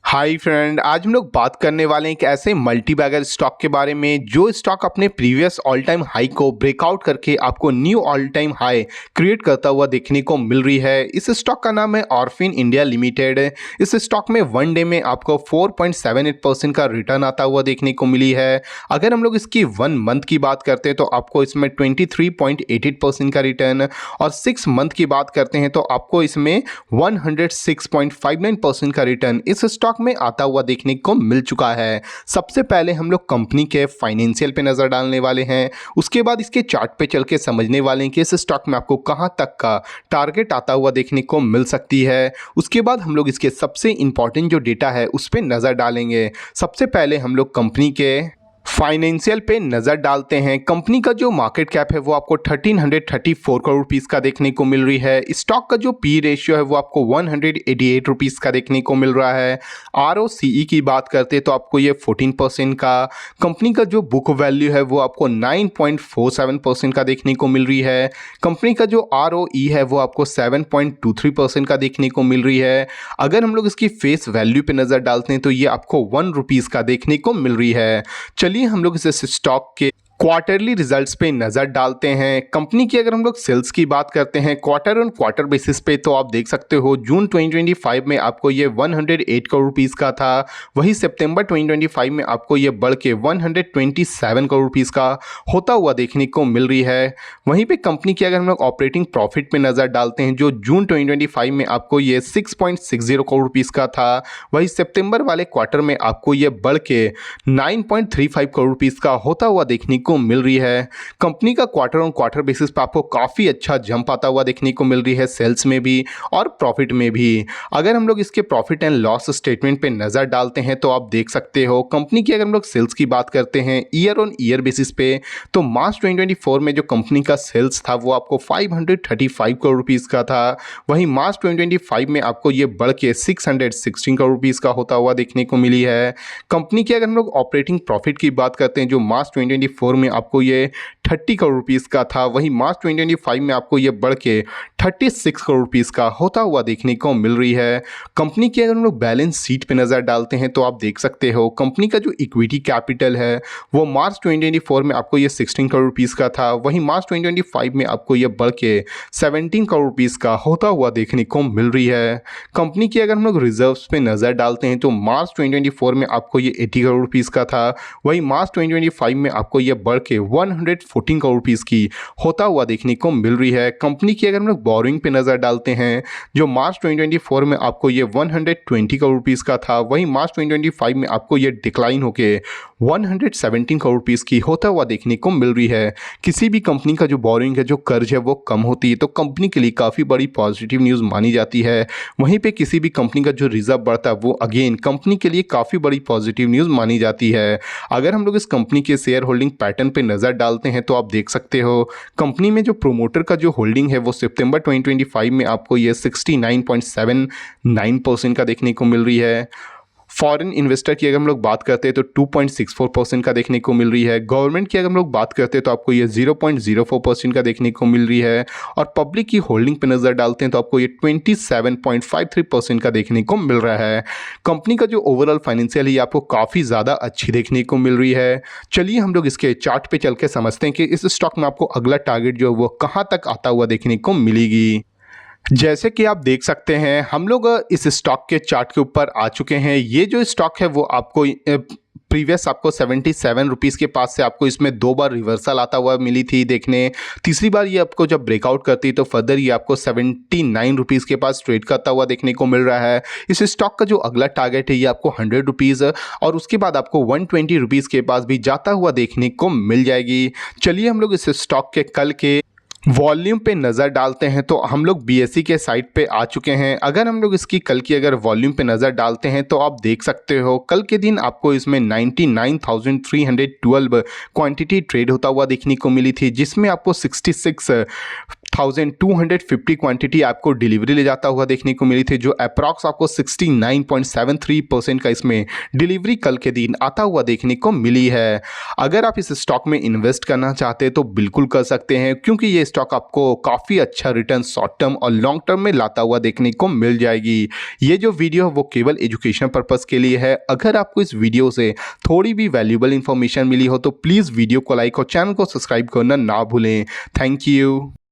Hi friend, आज हम लोग बात करने वाले हैं एक ऐसे मल्टी बैगर स्टॉक के बारे में जो स्टॉक अपने प्रीवियस ऑल टाइम हाई को ब्रेकआउट करके आपको knew all time high create करता हुआ देखने को मिल रही है। इस स्टॉक का नाम है ऑर्फिन इंडिया लिमिटेड। इस स्टॉक में वन डे में आपको 4.78% का रिटर्न आता हुआ देखने को मिली है। अगर हम लोग इसकी 1 मंथ की बात करते हैं तो आपको इसमें 23.88% का रिटर्न, और 6 मंथ की बात करते हैं तो आपको इसमें 106.59% का रिटर्न इस स्टॉक में आता हुआ देखने को मिल चुका है। सबसे पहले हम लोग कंपनी के फाइनेंशियल पे नजर डालने वाले हैं, उसके बाद इसके चार्ट पे चल के समझने वाले हैं कि इस स्टॉक में आपको कहां तक का टारगेट आता हुआ देखने को मिल सकती है। उसके बाद हम लोग इसके सबसे इंपॉर्टेंट जो डेटा है उस पर नजर डालेंगे। सबसे पहले हम लोग कंपनी के फाइनेंशियल पे नज़र डालते हैं। कंपनी का जो मार्केट कैप है वो आपको 1334 करोड़ रुपीस का देखने को मिल रही है। स्टॉक का जो पी रेशियो है वो आपको 188 रुपीस का देखने को मिल रहा है। ROCE की बात करते हैं तो आपको ये 14% का। कंपनी का जो बुक वैल्यू है वो आपको 9.47% का देखने को मिल रही है। कंपनी का जो ROE है वो आपको 7.23% का देखने को मिल रही है। अगर हम लोग इसकी फेस वैल्यू पे नज़र डालते हैं तो ये आपको 1 रुपीज़ का देखने को मिल रही है। चलिए हम लोग इस स्टॉक के क्वार्टरली रिजल्ट्स पे नज़र डालते हैं। कंपनी की अगर हम लोग सेल्स की बात करते हैं क्वार्टर ऑन क्वार्टर बेसिस पे तो आप देख सकते हो जून 2025 में आपको ये 108 करोड़ रुपीस का था। वहीं सितंबर 2025 में आपको ये बढ़ के 127 करोड़ रुपीस का होता हुआ देखने को मिल रही है। वहीं पे कंपनी की अगर हम लोग ऑपरेटिंग प्रॉफिट पे नज़र डालते हैं जो जून 2025 में आपको ये 6.60 करोड़ रुपीस का था, वहीं सितंबर वाले क्वार्टर में आपको ये बढ़ के 9.35 करोड़ रुपीस का होता हुआ देखने को मिल रही है। कंपनी का क्वार्टर ऑन क्वार्टर बेसिस पर आपको काफ़ी अच्छा जंप आता हुआ देखने को मिल रही है, सेल्स में भी और प्रॉफिट में भी। अगर हम लोग इसके प्रॉफिट एंड लॉस स्टेटमेंट पे नज़र डालते हैं तो आप देख सकते हो कंपनी की अगर हम लोग सेल्स की बात करते हैं ईयर ऑन ईयर बेसिस पे तो मार्च 2024 में जो कंपनी का सेल्स था वो आपको 535 करोड़ रुपीज़ का था। वहीं मार्च 2025 में आपको ये बढ़ के 616 करोड़ रुपीज़ का होता हुआ देखने को मिली है। कंपनी की अगर हम लोग ऑपरेटिंग प्रॉफिट की बात करते हैं जो मार्च 2024 में आपको ये 30 करोड़ रुपीस का था, वहीं मार्च 2025 में आपको ये बढ़ के 36 करोड़ रुपीस का होता हुआ देखने को मिल रही है। कंपनी की अगर हम लोग बैलेंस शीट पे नज़र डालते हैं तो आप देख सकते हो कंपनी का जो इक्विटी कैपिटल है वो मार्च 2024 में आपको ये 16 करोड़ रुपीस का था, वहीं मार्च 2025 में आपको ये बढ़ के 17 करोड़ रुपीस का होता हुआ देखने को मिल रही है। कंपनी की अगर हम लोग रिजर्व्स पे नज़र डालते हैं तो मार्च 2024 में आपको ये 80 करोड़ रुपीस का था, वहीं मार्च 2025 में आपको ये बढ़ के 114 करोड़ रुपीस की होता हुआ देखने को मिल रही है। कंपनी की अगर हम लोग बोरिंग पे नज़र डालते हैं जो मार्च 2024 में आपको ये 120 करोड़ रुपीस का था, वहीं मार्च 2025 में आपको ये डिक्लाइन होके 117 करोड़ रुपीस की होता हुआ देखने को मिल रही है। किसी भी कंपनी का जो बोरिंग है, जो कर्ज है वो कम होती है तो कंपनी के लिए काफ़ी बड़ी पॉजिटिव न्यूज़ मानी जाती है। वहीं पे किसी भी कंपनी का जो रिजर्व बढ़ता है वो अगेन कंपनी के लिए काफ़ी बड़ी पॉजिटिव न्यूज़ मानी जाती है। अगर हम लोग इस कंपनी के शेयर होल्डिंग पैटर्न पे नज़र डालते हैं तो आप देख सकते हो कंपनी में जो प्रोमोटर का जो होल्डिंग है वो सितंबर 2025 में आपको ये 69.79% का देखने को मिल रही है। फॉरेन इन्वेस्टर की अगर हम लोग बात करते हैं तो 2.64% का देखने को मिल रही है। गवर्नमेंट की अगर हम लोग बात करते हैं तो आपको ये 0.04% का देखने को मिल रही है, और पब्लिक की होल्डिंग पे नज़र डालते हैं तो आपको ये 27.53% का देखने को मिल रहा है। कंपनी का जो ओवरऑल फाइनेंशियल है आपको काफ़ी ज़्यादा अच्छी देखने को मिल रही है। चलिए हम लोग इसके चार्ट पर चल के समझते हैं कि इस स्टॉक में आपको अगला टारगेट जो है वो कहाँ तक आता हुआ देखने को मिलेगी। जैसे कि आप देख सकते हैं हम लोग इस स्टॉक के चार्ट के ऊपर आ चुके हैं। ये जो स्टॉक है वो आपको प्रीवियस आपको 77 रुपीज़ के पास से आपको इसमें 2 बार रिवर्सल आता हुआ मिली थी देखने। तीसरी बार ये आपको जब ब्रेकआउट करती है तो फर्दर ये आपको 79 रुपीज़ के पास ट्रेड करता हुआ देखने को मिल रहा है। इस स्टॉक का जो अगला टारगेट है ये आपको 100 रुपीज़ और उसके बाद आपको 120 रुपीज़ के पास भी जाता हुआ देखने को मिल जाएगी। चलिए हम लोग इस स्टॉक के कल के वॉल्यूम पे नज़र डालते हैं तो हम लोग BSE के साइट पे आ चुके हैं। अगर हम लोग इसकी कल की अगर वॉल्यूम पे नज़र डालते हैं तो आप देख सकते हो कल के दिन आपको इसमें 99,312 क्वांटिटी ट्रेड होता हुआ देखने को मिली थी, जिसमें आपको 66,250 क्वांटिटी आपको डिलीवरी ले जाता हुआ देखने को मिली थी, जो अप्रॉक्स आपको 69.73% का इसमें डिलीवरी कल के दिन आता हुआ देखने को मिली है। अगर आप इस स्टॉक में इन्वेस्ट करना चाहते हैं तो बिल्कुल कर सकते हैं, क्योंकि ये स्टॉक आपको काफ़ी अच्छा रिटर्न शॉर्ट टर्म और लॉन्ग टर्म में लाता हुआ देखने को मिल जाएगी। ये जो वीडियो है वो केवल एजुकेशन पर्पस के लिए है। अगर आपको इस वीडियो से थोड़ी भी वैल्यूएबल इंफॉर्मेशन मिली हो तो प्लीज़ वीडियो को लाइक और चैनल को सब्सक्राइब करना ना भूलें। Thank you.